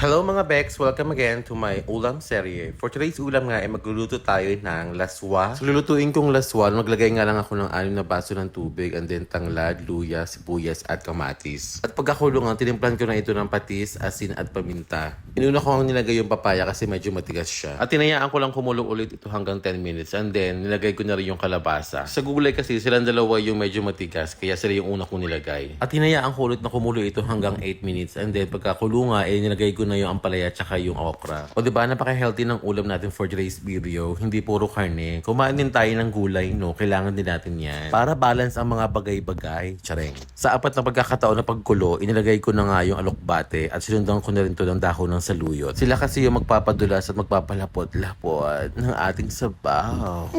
Hello mga Bex! Welcome again to my ulam serye. For today's ulam nga ay magluluto tayo ng laswa. So lulutuin kong laswa, maglagay nga lang ako ng 6 na baso ng tubig and then tanglad, luya, sibuyas at kamatis. At pagkakulo nga, tinimplan ko na ito ng patis, asin at paminta. Inuna ko ang nilagay yung papaya kasi medyo matigas siya. At tinayaan ko lang kumulo ulit ito hanggang 10 minutes and then nilagay ko na rin yung kalabasa. Sa gulay kasi silang dalawa yung medyo matigas kaya sila yung una kong nilagay. At tinayaan ko ulit na kumulo ito hanggang 8 minutes and then pagkakulo nga nilagay ko na yung ampalaya at saka yung okra. O diba, napaka-healthy ng ulam natin for today's video. Hindi puro karne. Kumain din tayo ng gulay, no? Kailangan din natin yan. Para balance ang mga bagay-bagay. Tsareng. Sa apat na pagkakataon na pagkulo, inilagay ko na nga yung alokbate at sinundan ko na rin to ng dahon ng saluyot. Sila kasi yung magpapadulas at magpapalapot-lapot ng ating sabaw.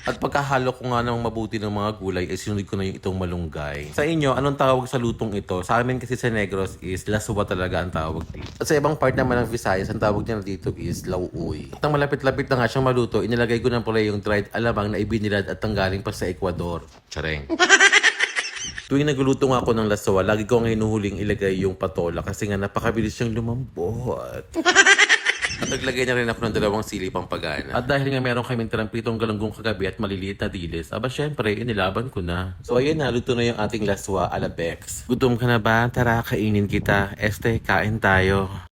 At pagkahalo ko nga ng mabuti ng mga gulay, sinunod ko na yung itong malunggay. Sa inyo, anong tawag sa lutong ito? Sa amin kasi sa Negros is laswa talaga ang tawag dito. At sa ibang part naman ng Visayas, ang tawag niya dito is lauoy. At nang malapit-lapit na nga siyang maluto, inilagay ko ng pala yung dried alamang na ibinilad at tanggaling pa sa Ecuador. Tsareng. Tuwing nagluluto nga ako ng laswa, lagi ko nga hinuhuling ilagay yung patola kasi nga napakabilis siyang lumambot. At naglagay na rin ako ng 2 sili pang pagana. At dahil nga meron kaming tirampitong galunggong kagabi at maliliit na dilis, aba syempre, inilaban ko na. So ayun na, luto na yung ating laswa ala Bex. Gutom ka na ba? Tara, kainin kita. Kain tayo.